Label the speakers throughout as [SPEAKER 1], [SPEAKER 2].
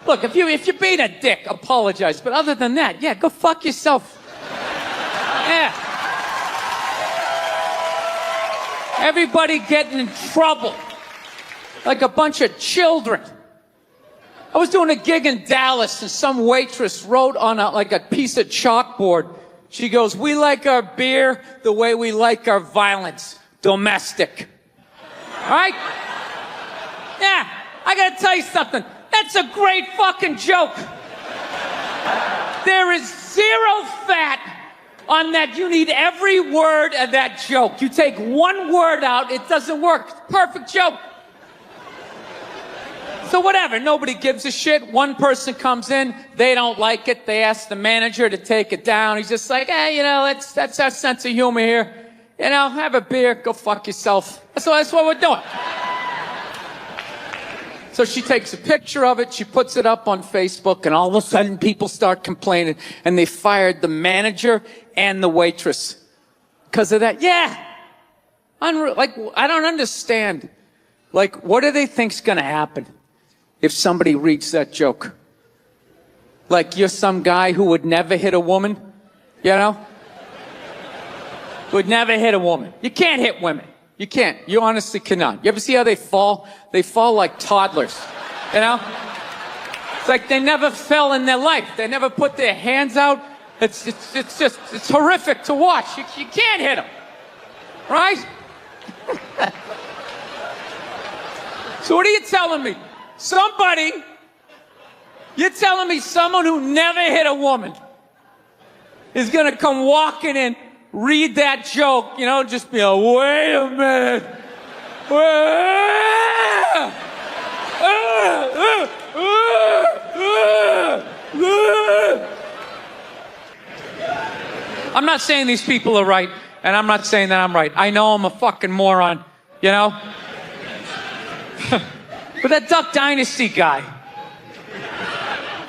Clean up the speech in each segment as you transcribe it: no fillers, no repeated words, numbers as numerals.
[SPEAKER 1] Look, if you're being a dick, apologize. But other than that, yeah, go fuck yourself. Yeah. Everybody getting in trouble. Like a bunch of children. I was doing a gig in Dallas and some waitress wrote on a piece of chalkboard. She goes, "We like our beer the way we like our violence. Domestic." All right? Yeah, I gotta tell you something. That's a great fucking joke. There is zero fat on that. You need every word of that joke. You take one word out, it doesn't work. Perfect joke. So whatever, nobody gives a shit. One person comes in, they don't like it. They ask the manager to take it down. He's just like, hey, that's our sense of humor here. Have a beer, go fuck yourself. That's what we're doing. So she takes a picture of it, she puts it up on Facebook, and all of a sudden people start complaining, and they fired the manager and the waitress. Because of that. Yeah. I don't understand. What do they think's gonna happen if somebody reads that joke? You're some guy who would never hit a woman, Would never hit a woman. You can't hit women. You can't. You honestly cannot. You ever see how they fall? They fall like toddlers, It's like they never fell in their life. They never put their hands out. It's horrific to watch. You can't hit them, right? So what are you telling me? You're telling me someone who never hit a woman is gonna come walking in, read that joke, just be like, wait a minute. I'm not saying these people are right, and I'm not saying that I'm right. I know I'm a fucking moron, But that Duck Dynasty guy,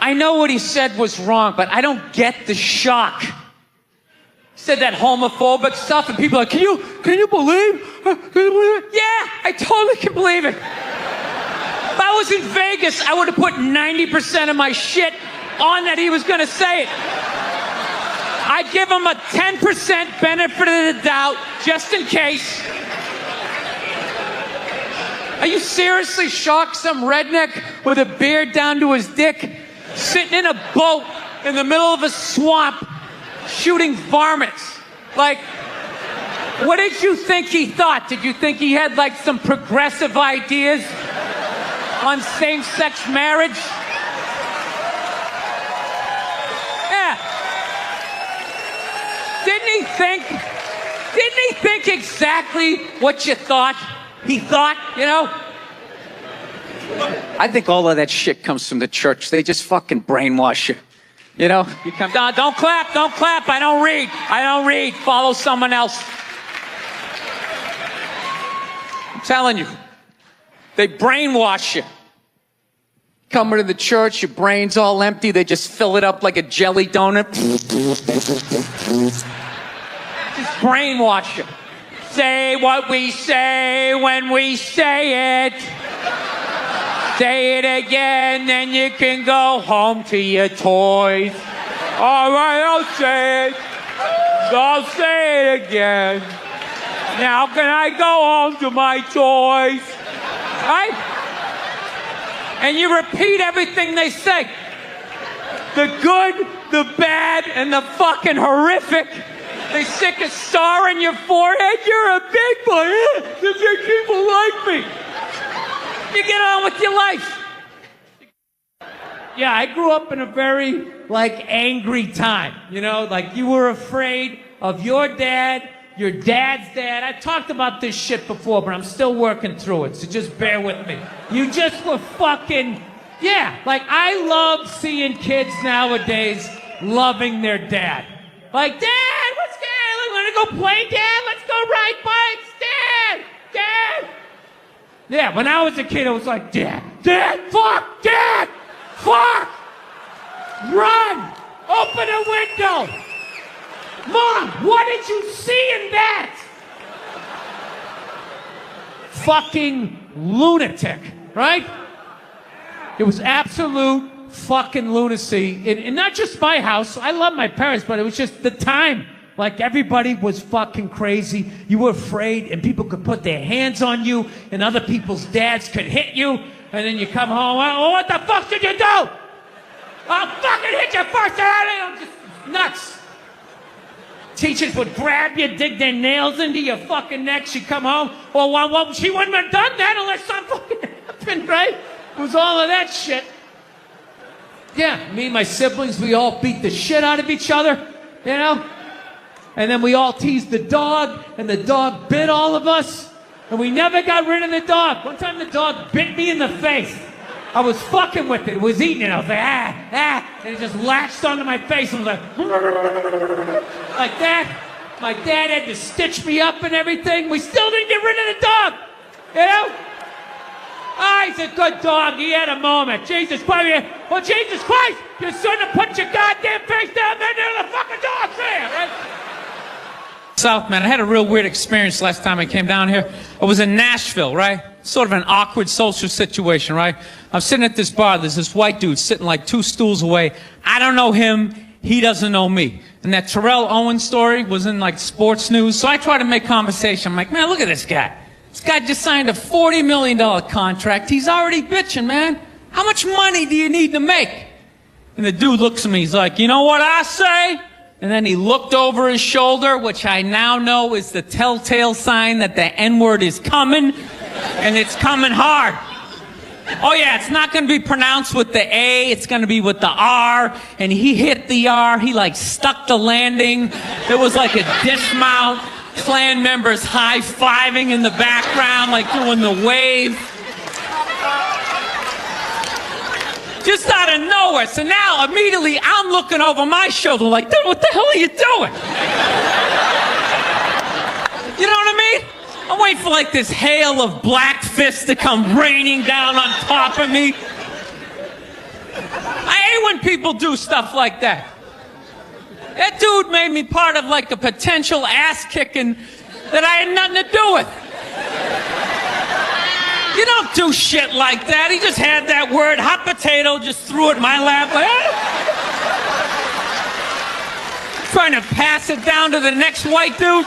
[SPEAKER 1] I know what he said was wrong, but I don't get the shock. Said that homophobic stuff, and people are like, can you believe it? Yeah, I totally can believe it. If I was in Vegas, I would have put 90% of my shit on that he was gonna say it. I'd give him a 10% benefit of the doubt, just in case. Are you seriously shocked some redneck with a beard down to his dick, sitting in a boat in the middle of a swamp, shooting varmints? What did you think he thought? Did you think he had some progressive ideas on same-sex marriage? Yeah. Didn't he think exactly what you thought? He thought, I think all of that shit comes from the church. They just fucking brainwash you. You come down, don't clap, I don't read, follow someone else. I'm telling you, they brainwash you. Come into the church, your brain's all empty, they just fill it up like a jelly donut. Just brainwash you. Say what we say when we say it. Say it again, then you can go home to your toys. All right, I'll say it. I'll say it again. Now can I go home to my toys? Right? And you repeat everything they say. The good, the bad, and the fucking horrific. They stick a star in your forehead. You're a big boy. The big people like me. You get on with your life. Yeah, I grew up in a very, angry time. You were afraid of your dad's dad. I talked about this shit before, but I'm still working through it, so just bear with me. You just were fucking, I love seeing kids nowadays loving their dad. Dad, what's good? Want to go play, Dad? Let's go ride bikes, Dad! Yeah, when I was a kid, I was like, Dad, fuck, Dad, fuck! Run! Open a window! Mom, what did you see in that? Fucking lunatic, right? It was absolute fucking lunacy. And not just my house. I love my parents, but it was just the time. Like, everybody was fucking crazy. You were afraid, and people could put their hands on you, and other people's dads could hit you, and then you come home, oh, what the fuck did you do? I'll fucking hit you first. I'm just nuts. Teachers would grab you, dig their nails into your fucking neck. She'd come home. Well, she wouldn't have done that unless something fucking happened, right? It was all of that shit. Yeah, me and my siblings, we all beat the shit out of each other, you know? And then we all teased the dog, and the dog bit all of us, and we never got rid of the dog. One time the dog bit me in the face. I was fucking with it. It was eating it. I was like, and it just latched onto my face and was like that. My dad had to stitch me up and everything. We still didn't get rid of the dog, you know? He's a good dog. He had a moment. Jesus Christ. Well, Jesus Christ, you shouldn't have put your goddamn face down there near the fucking dog's there, right? South, man, I had a real weird experience last time I came down here. I was in Nashville, right? Sort of an awkward social situation, right? I'm sitting at this bar. There's this white dude sitting like 2 stools away. I don't know him. He doesn't know me. And that Terrell Owens story was in like sports news. So I try to make conversation. I'm like, man, look at this guy. This guy just signed a $40 million contract. He's already bitching, man. How much money do you need to make? And the dude looks at me. He's like, you know what I say? And then he looked over his shoulder, which I now know is the telltale sign that the N-word is coming, and it's coming hard. Oh yeah, it's not going to be pronounced with the A, it's going to be with the R, and he hit the R, he like stuck the landing. There was like a dismount, Klan members high-fiving in the background, like doing the wave. Just out of nowhere. So now, immediately, I'm looking over my shoulder like, dude, what the hell are you doing? You know what I mean? I'm waiting for like this hail of black fists to come raining down on top of me. I hate when people do stuff like that. That dude made me part of like a potential ass-kicking that I had nothing to do with. You don't do shit like that. He just had that word, hot potato, just threw it in my lap. Like, trying to pass it down to the next white dude.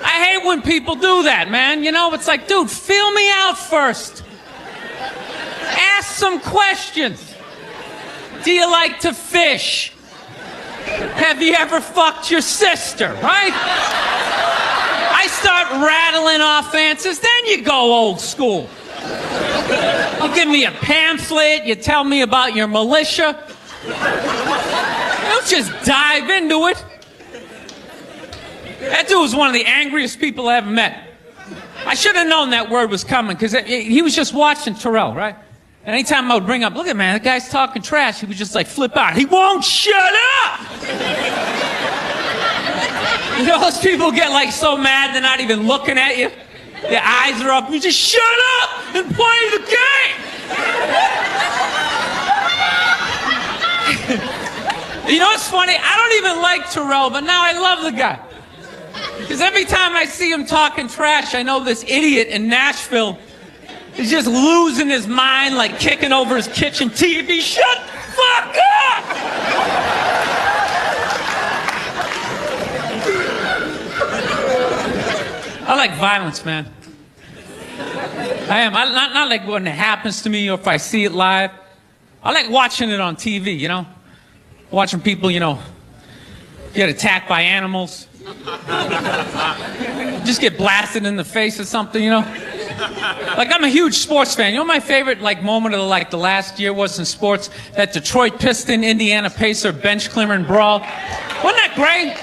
[SPEAKER 1] I hate when people do that, man. You know, it's like, dude, feel me out first. Ask some questions. Do you like to fish? Have you ever fucked your sister, right? I start rattling off answers, then you go old school. You give me a pamphlet, you tell me about your militia. Don't just dive into it. That dude was one of the angriest people I ever met. I should have known that word was coming, because he was just watching Terrell, right? And anytime I would bring up, look at man, that guy's talking trash, he would just like flip out. He won't shut up! You know, those people get like so mad they're not even looking at you. Their eyes are up. You just shut up and play the game. You know what's funny? I don't even like Terrell, but now I love the guy. Because every time I see him talking trash, I know this idiot in Nashville is just losing his mind, like kicking over his kitchen TV. Shut the fuck up! I like violence, man. I am. Not like when it happens to me or if I see it live. I like watching it on TV, you know? Watching people, you know, get attacked by animals. Just get blasted in the face or something, you know? Like, I'm a huge sports fan. You know what my favorite, like, moment of, like, the last year was in sports? That Detroit Piston, Indiana Pacer bench clearing brawl. Wasn't that great?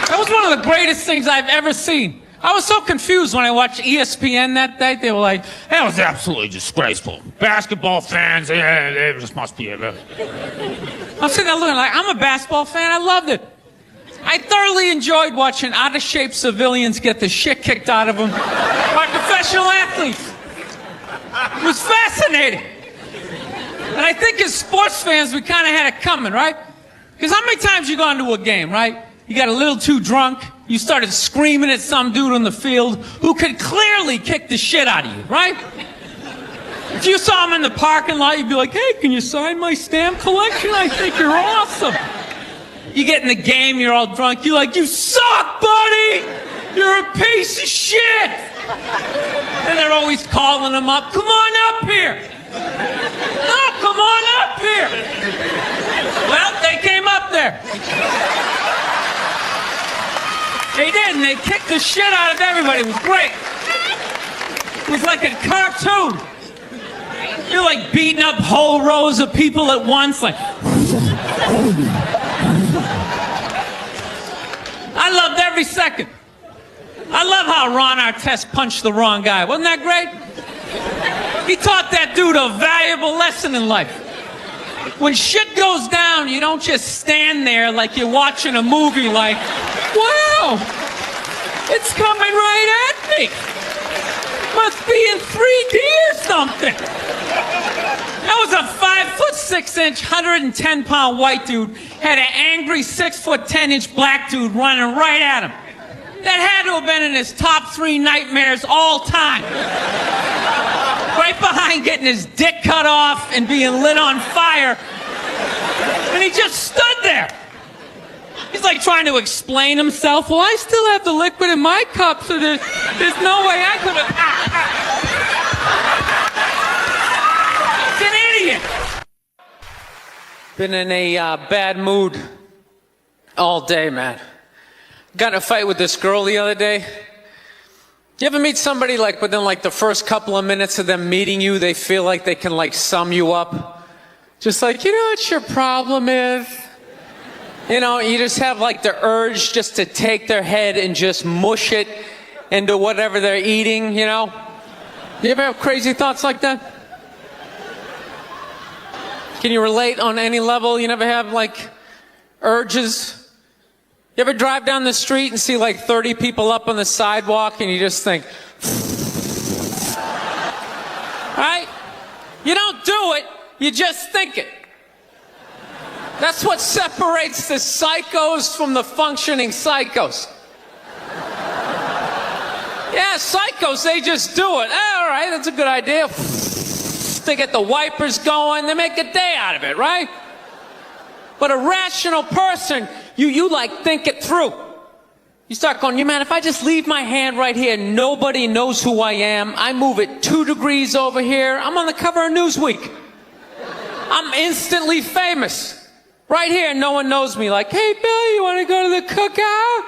[SPEAKER 1] That was one of the greatest things I've ever seen. I was so confused when I watched ESPN that day. They were like, that was absolutely disgraceful. Basketball fans, it just must be. I'm sitting there looking like, I'm a basketball fan. I loved it. I thoroughly enjoyed watching out-of-shape civilians get the shit kicked out of them by professional athletes. It was fascinating. And I think as sports fans, we kind of had it coming, right? Because how many times you go into a game, right?
[SPEAKER 2] You got a little too drunk. You started screaming at some dude on the field who could clearly kick the shit out of you, right? If you saw him in the parking lot, you'd be like, hey, can you sign my stamp collection? I think you're awesome. You get in the game, you're all drunk. You're like, you suck, buddy. You're a piece of shit. And they're always calling him up. Come on up here. No, come on up here. Well, they came up there. They did, and they kicked the shit out of everybody. It was great. It was like a cartoon. You're like beating up whole rows of people at once, like. I loved every second. I love how Ron Artest punched the wrong guy. Wasn't that great? He taught that dude a valuable lesson in life. When shit goes down, you don't just stand there like you're watching a movie like, wow, it's coming right at me. Must be in 3D or something. That was a 5'6", 110-pound white dude, had an angry 6'10" black dude running right at him. That had to have been in his top 3 nightmares all time. Right behind getting his dick cut off and being lit on fire. And he just stood there. He's like trying to explain himself. Well, I still have the liquid in my cup, so there's no way I could have. He's an idiot. Been in a bad mood all day, man. Got in a fight with this girl the other day. You ever meet somebody like within like the first couple of minutes of them meeting you, they feel like they can like sum you up? Just like, you know what your problem is? You know, you just have like the urge just to take their head and just mush it into whatever they're eating, you know? You ever have crazy thoughts like that? Can you relate on any level? You never have like urges? You ever drive down the street and see like 30 people up on the sidewalk and you just think, right? You don't do it, you just think it. That's what separates the psychos from the functioning psychos. Yeah, psychos, they just do it. All right, that's a good idea. They get the wipers going, they make a day out of it, right? But a rational person, you like think it through. You start going, man, if I just leave my hand right here, nobody knows who I am. I move it 2 degrees over here. I'm on the cover of Newsweek. I'm instantly famous. Right here, no one knows me. Like, hey, Bill, you want to go to the cookout?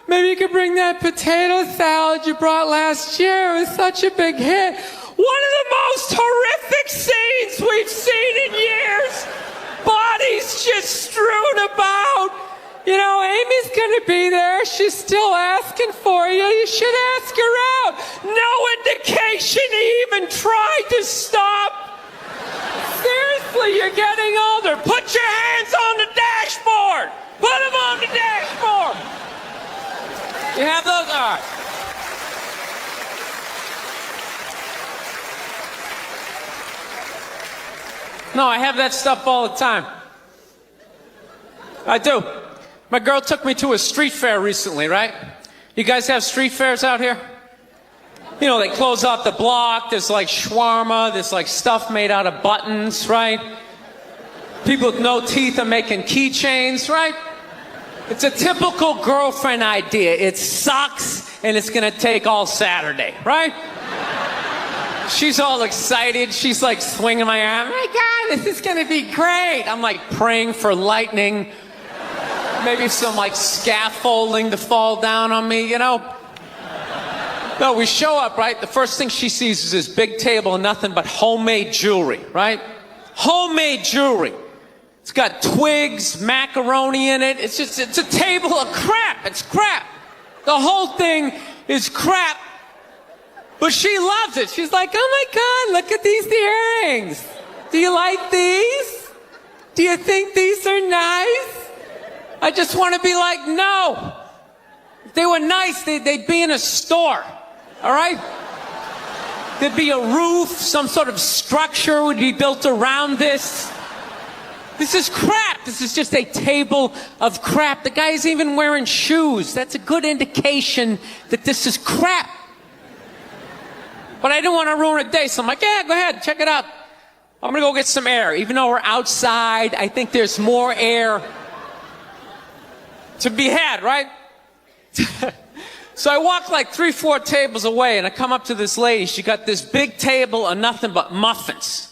[SPEAKER 2] Maybe you could bring that potato salad you brought last year. It was such a big hit. One of the most horrific scenes we've seen in years. Bodies just strewn about. You know, Amy's gonna be there. She's still asking for you. You should ask her out. No indication he even tried to stop. Seriously, you're getting older. Put your hands on the dashboard. Put them on the dashboard. You have those? All right. No, I have that stuff all the time. I do. My girl took me to a street fair recently, right? You guys have street fairs out here? You know, they close off the block. There's like shawarma. There's like stuff made out of buttons, right? People with no teeth are making keychains, right? It's a typical girlfriend idea. It sucks and it's gonna take all Saturday, right? She's all excited. She's like swinging my arm. Oh my God, this is gonna be great. I'm like praying for lightning. Maybe some like scaffolding to fall down on me, you know? No, we show up, right? The first thing she sees is this big table and nothing but homemade jewelry, right? Homemade jewelry. It's got twigs, macaroni in it. It's a table of crap. It's crap. The whole thing is crap. But she loves it. She's like, oh my God, look at these earrings. Do you like these? Do you think these are nice? I just want to be like, no. If they were nice, they'd be in a store. All right? There'd be a roof, some sort of structure would be built around this. This is crap. This is just a table of crap. The guy's even wearing shoes. That's a good indication that this is crap. But I didn't want to ruin a day, so I'm like, yeah, go ahead, check it out. I'm going to go get some air. Even though we're outside, I think there's more air to be had, right? So I walk like 3-4 tables away, and I come up to this lady. She got this big table of nothing but muffins.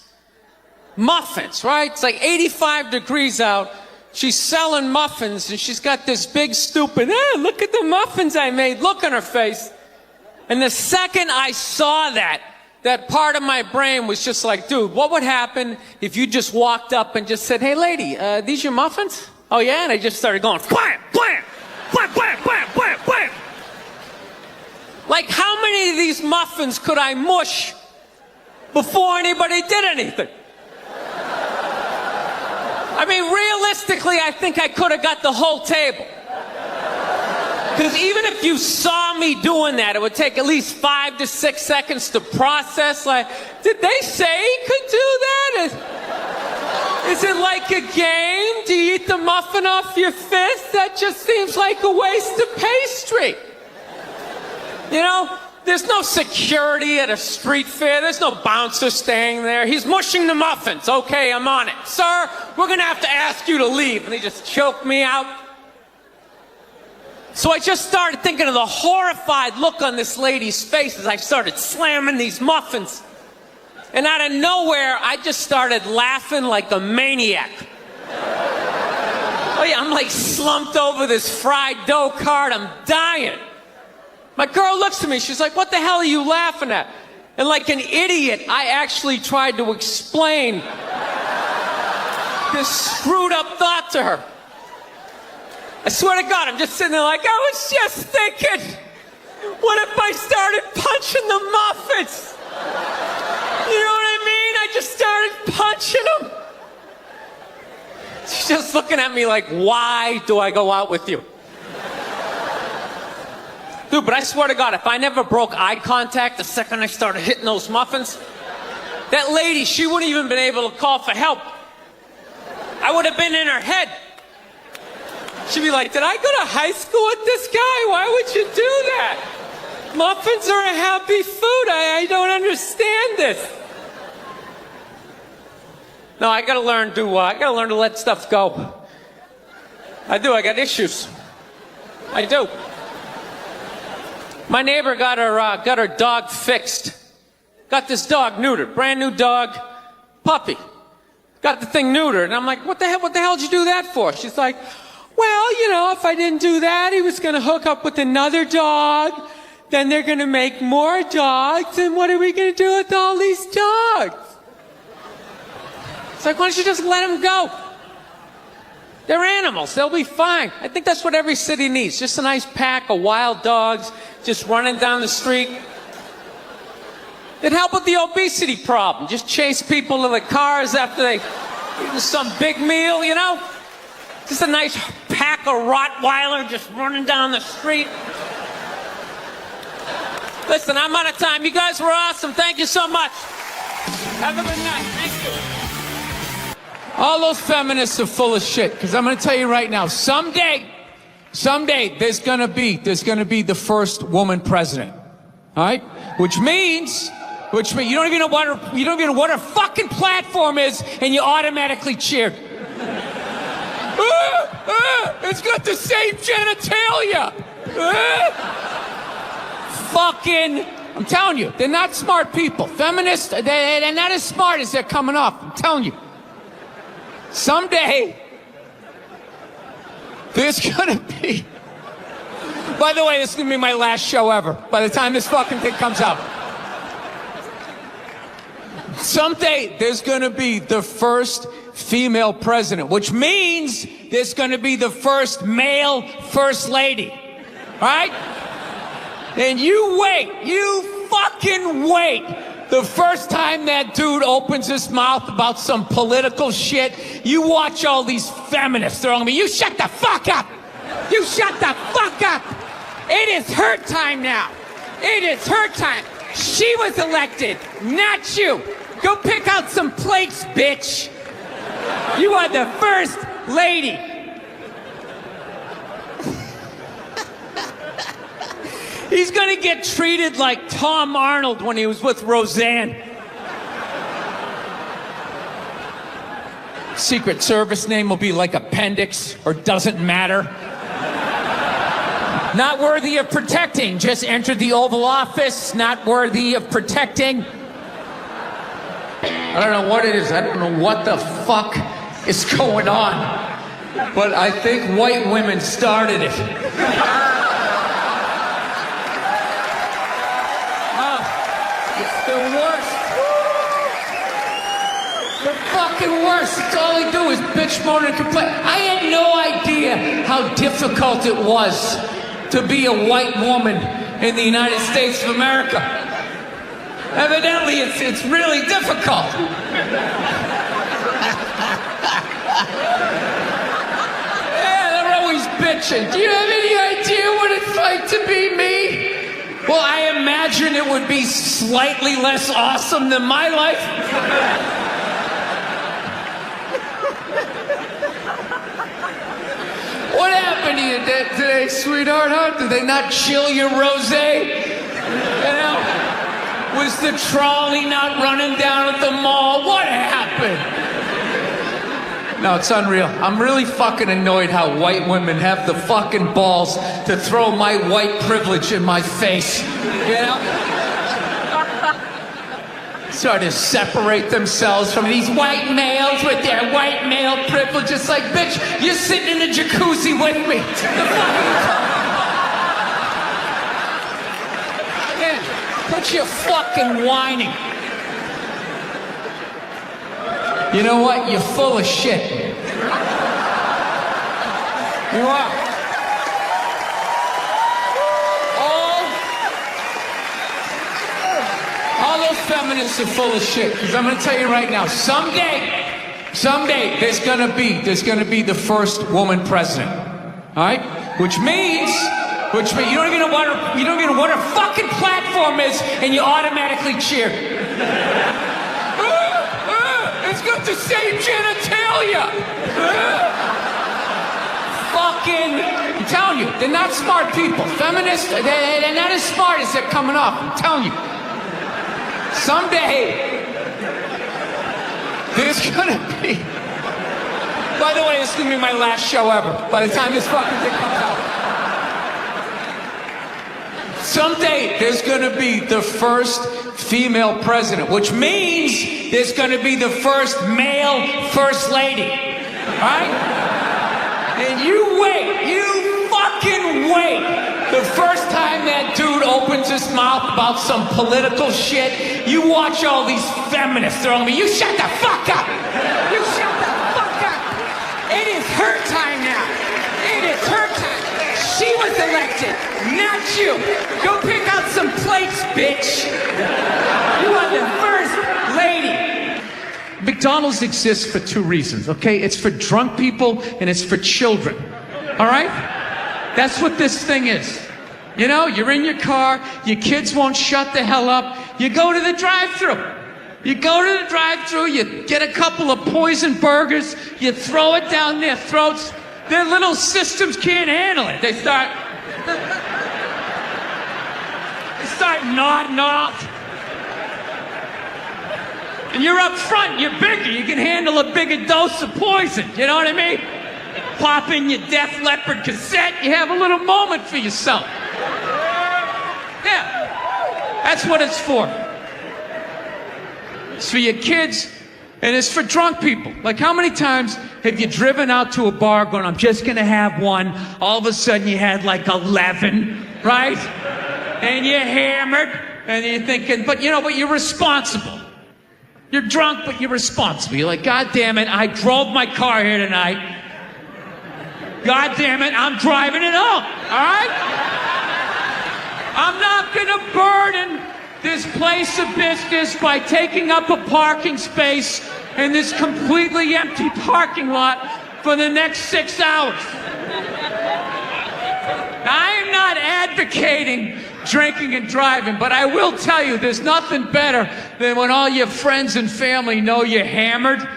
[SPEAKER 2] Muffins, right? It's like 85 degrees out. She's selling muffins, and she's got this big stupid, look at the muffins I made, look on her face. And the second I saw that part of my brain was just like, dude, what would happen if you just walked up and just said, hey, lady, these your muffins? Oh, yeah? And I just started going, blam, blam, blam, blam, blam, blam, blam. Like, how many of these muffins could I mush before anybody did anything? I mean, realistically, I think I could have got the whole table. Because even if you saw me doing that, it would take at least 5 to 6 seconds to process. Like, did they say he could do that? Is it like a game? Do you eat the muffin off your fist? That just seems like a waste of pastry. You know, there's no security at a street fair. There's no bouncer staying there. He's mushing the muffins. Okay, I'm on it. Sir, we're going to have to ask you to leave. And he just choked me out. So I just started thinking of the horrified look on this lady's face as I started slamming these muffins. And out of nowhere, I just started laughing like a maniac. Oh yeah, I'm like slumped over this fried dough cart. I'm dying. My girl looks at me. She's like, what the hell are you laughing at? And like an idiot, I actually tried to explain this screwed up thought to her. I swear to God, I'm just sitting there like, I was just thinking, what if I started punching the muffins? You know what I mean? I just started punching them. She's just looking at me like, why do I go out with you? Dude, but I swear to God, if I never broke eye contact the second I started hitting those muffins, that lady, she wouldn't even been able to call for help. I would have been in her head. She'd be like, did I go to high school with this guy? Why would you do that? Muffins are a happy food. I don't understand this. No, I gotta learn to let stuff go. I do, I got issues. I do. My neighbor got her dog fixed. Got this dog neutered, brand new dog, puppy. Got the thing neutered, and I'm like, what the hell did you do that for? She's like, well, you know, if I didn't do that, he was gonna hook up with another dog, then they're gonna make more dogs, and what are we gonna do with all these dogs? It's like, why don't you just let them go? They're animals, they'll be fine. I think that's what every city needs, just a nice pack of wild dogs just running down the street. It'd help with the obesity problem. Just chase people to the cars after they eat some big meal, you know? Just a nice pack of Rottweiler just running down the street. Listen, I'm out of time. You guys were awesome. Thank you so much. Have a good night. Thank you. All those feminists are full of shit, because I'm going to tell you right now, someday there's going to be the first woman president. All right? Which means you don't even know what her fucking platform is, and you automatically cheer. It's got the same genitalia. Fucking, I'm telling you, they're not smart people. Feminists, they're not as smart as they're coming off. I'm telling you. Someday, there's gonna be. By the way, this is gonna be my last show ever. By the time this fucking thing comes out. Someday, there's gonna be the first female president, which means there's gonna be the first male first lady. Right? And you wait, you fucking wait. The first time that dude opens his mouth about some political shit, you watch all these feminists throwing me, you shut the fuck up! You shut the fuck up! It is her time now. It is her time. She was elected, not you. Go pick out some plates, bitch. You are the first
[SPEAKER 1] lady. He's gonna get treated like Tom Arnold when he was with Roseanne. Secret Service name will be like Appendix or Doesn't Matter. Not worthy of protecting. Just entered the Oval Office. Not worthy of protecting. I don't know what it is. I don't know what the fuck is going on. But I think white women started it. It's the worst. The fucking worst. It's all they do is bitch, moan, and complain. I had no idea how difficult it was to be a white woman in the United States of America. Evidently, it's really difficult. Yeah, they're always bitching. Do you have any idea what it's like to be me? Well, I imagine it would be slightly less awesome than my life. What happened to you today, sweetheart, huh? Did they not chill your rosé? You know? Was the trolley not running down at the mall? What happened? No, it's unreal. I'm really fucking annoyed how white women have the fucking balls to throw my white privilege in my face. You know? Sort of separate themselves from these white males with their white male privilege. It's like, bitch, you're sitting in the jacuzzi with me. Yeah, quit your fucking whining. You know what? You're full of shit. You are. All those feminists are full of shit. Because I'm going to tell you right now, someday, there's going to be the first woman president. All right? Which means you don't even know what her fucking platform is, and you automatically cheer. It's got the same genitalia. I'm telling you, they're not smart people. Feminists, they're not as smart as they're coming off. I'm telling you. Someday, there's gonna be... By the way, this is gonna be my last show ever. By the time this fucking thing comes out. Someday, there's gonna be the first female president, which means there's gonna be the first male first lady. Right? And you wait. You fucking wait. The first time that dude opens his mouth about some political shit, you watch all these feminists throwing me. You shut the fuck up! You shut the fuck up! It is her time now. It is her time. She was elected, not you. Go pick out some plates, bitch. You are the first lady. McDonald's exists for two reasons, okay? It's for drunk people and it's for children. All right? That's what this thing is. You know, you're in your car, your kids won't shut the hell up. You go to the drive-thru. You go to the drive-thru, you get a couple of poison burgers, you throw it down their throats. Their little systems can't handle it. They start nodding off. And you're up front, you're bigger, you can handle a bigger dose of poison. You know what I mean? Pop in your Def Leppard cassette, you have a little moment for yourself. Yeah, that's what it's for. It's for your kids, and it's for drunk people. Like, how many times have you driven out to a bar going, I'm just gonna have one, all of a sudden you had like 11, right? And you're hammered, and you're thinking, but you're responsible. You're drunk, but you're responsible. You're like, God damn it, I drove my car here tonight. God damn it, I'm driving it home, all right? I'm not gonna burden this place of business by taking up a parking space in this completely empty parking lot for the next 6 hours. Now, I am not advocating drinking and driving, but I will tell you there's nothing better than when all your friends and family know you're hammered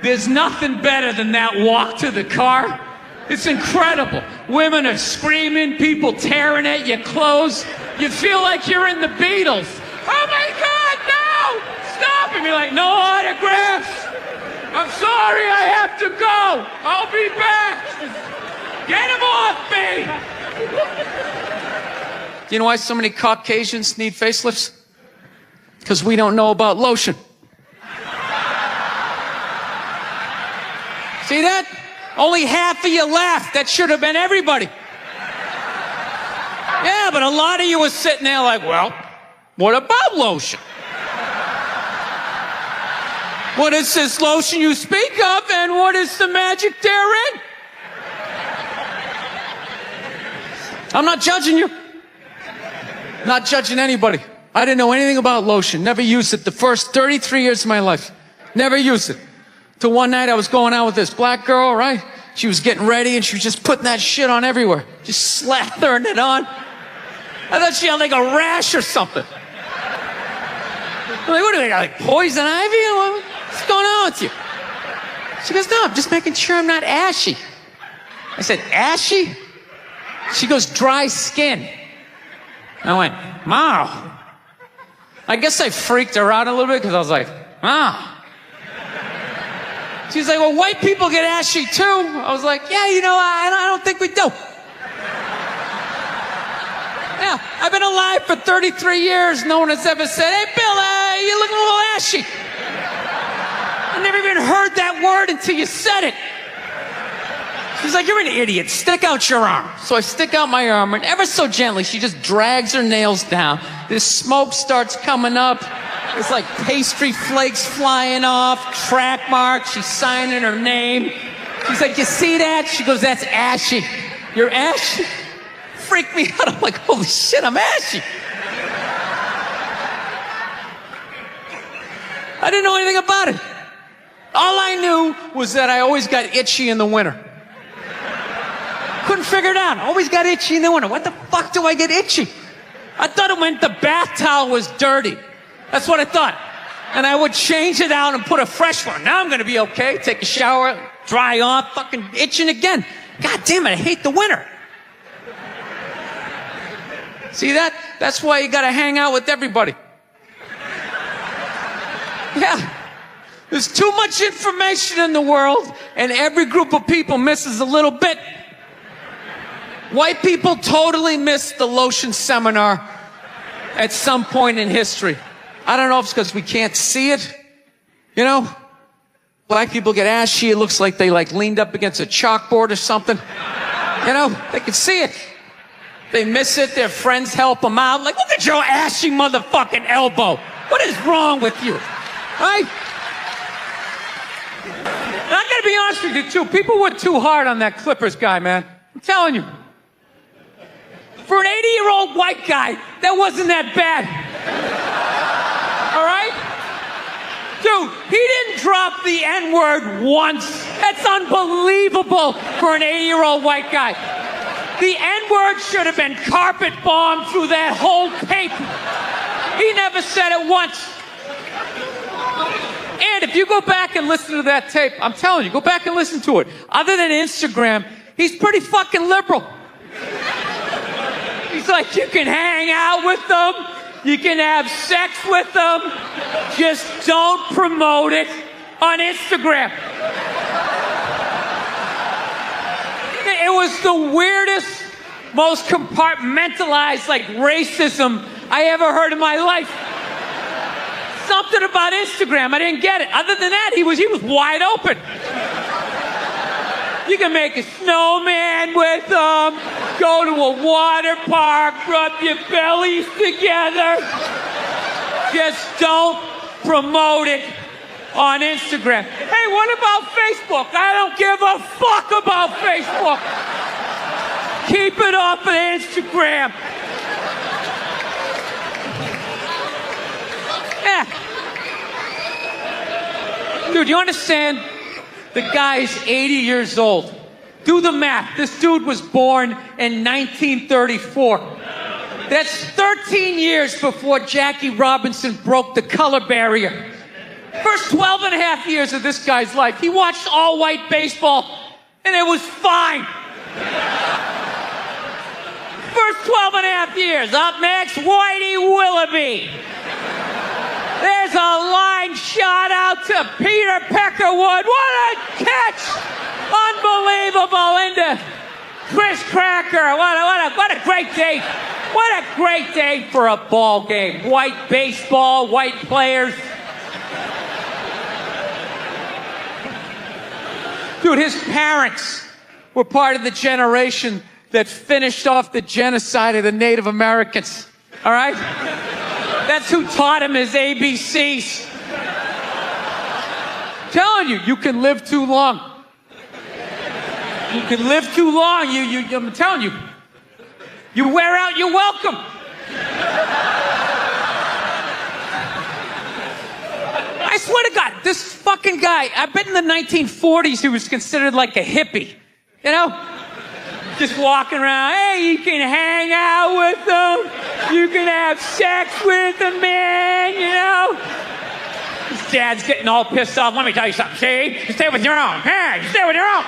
[SPEAKER 1] There's nothing better than that walk to the car. It's incredible. Women are screaming, people tearing at your clothes. You feel like you're in the Beatles. Oh my God, no! Stop! And you're like, no autographs. I'm sorry, I have to go. I'll be back. Get him off me!
[SPEAKER 2] Do you know why so many Caucasians need facelifts? Because we don't know about lotion. See that? Only half of you laughed. That should have been everybody. Yeah, but a lot of you were sitting there like, well, what about lotion? What is this lotion you speak of, and what is the magic therein? I'm not judging you. Not judging anybody. I didn't know anything about lotion. Never used it the first 33 years of my life. Never used it. Till one night I was going out with this black girl, right? She was getting ready and she was just putting that shit on everywhere. Just slathering it on. I thought she had like a rash or something. I'm like, what do they got, like poison ivy? What's going on with you? She goes, no, I'm just making sure I'm not ashy. I said, ashy? She goes, dry skin. I went, wow. I guess I freaked her out a little bit because I was like, wow. She's like, well, white people get ashy too. I was like, yeah, you know, I don't think we do. Yeah, I've been alive for 33 years. No one has ever said, hey, Bill, you're looking a little ashy. I never even heard that word until you said it. She's like, you're an idiot. Stick out your arm. So I stick out my arm, and ever so gently, she just drags her nails down. This smoke starts coming up. There's like pastry flakes flying off, track marks. She's signing her name. She's like, you see that? She goes, that's ashy. You're ashy? Freaked me out. I'm like, holy shit, I'm ashy. I didn't know anything about it. All I knew was that I always got itchy in the winter. Couldn't figure it out. Always got itchy in the winter. What the fuck do I get itchy? I thought it meant the bath towel was dirty. That's what I thought. And I would change it out and put a fresh one. Now I'm going to be okay. Take a shower, dry off, fucking itching again. God damn it, I hate the winter. See that? That's why you got to hang out with everybody. Yeah. There's too much information in the world, and every group of people misses a little bit. White people totally missed the lotion seminar at some point in history. I don't know if it's because we can't see it. You know? Black people get ashy. It looks like they like leaned up against a chalkboard or something. You know? They can see it. They miss it. Their friends help them out. Like, look at your ashy motherfucking elbow. What is wrong with you? Right? And I gotta be honest with you, too. People were too hard on that Clippers guy, man. I'm telling you. For an 80-year-old white guy, that wasn't that bad. All right? Dude, he didn't drop the N-word once. That's unbelievable for an 80-year-old white guy. The N-word should have been carpet bombed through that whole tape. He never said it once. And if you go back and listen to that tape, I'm telling you, go back and listen to it. Other than Instagram, he's pretty fucking liberal. He's like, you can hang out with them, you can have sex with them, just don't promote it on Instagram. It was the weirdest, most compartmentalized, like, racism I ever heard in my life. Something about Instagram, I didn't get it. Other than that, he was wide open. You can make a snowman with them, go to a water park, rub your bellies together. Just don't promote it on Instagram. Hey, what about Facebook? I don't give a fuck about Facebook. Keep it off of Instagram. Yeah. Dude, you understand? The guy's 80 years old. Do the math. This dude was born in 1934. That's 13 years before Jackie Robinson broke the color barrier.
[SPEAKER 1] First 12 and a half years of this guy's life, he watched all-white baseball, and it was fine. First 12 and a half years. Up next, Whitey Willoughby. There's a line shot out to Peter Peckerwood. What a catch! Unbelievable into Chris Cracker. What a great day. What a great day for a ball game. White baseball, white players. Dude, his parents were part of the generation that finished off the genocide of the Native Americans. All right? That's who taught him his ABCs. I'm telling you, you can live too long. You can live too long. I'm telling you. You wear out your welcome. I swear to God, this fucking guy, I bet in the 1940s he was considered like a hippie. You know? Just walking around, hey, you can hang out with them. You can have sex with them, man, you know? His dad's getting all pissed off. Let me tell you something, see? You stay with your own. Hey, you stay with your own.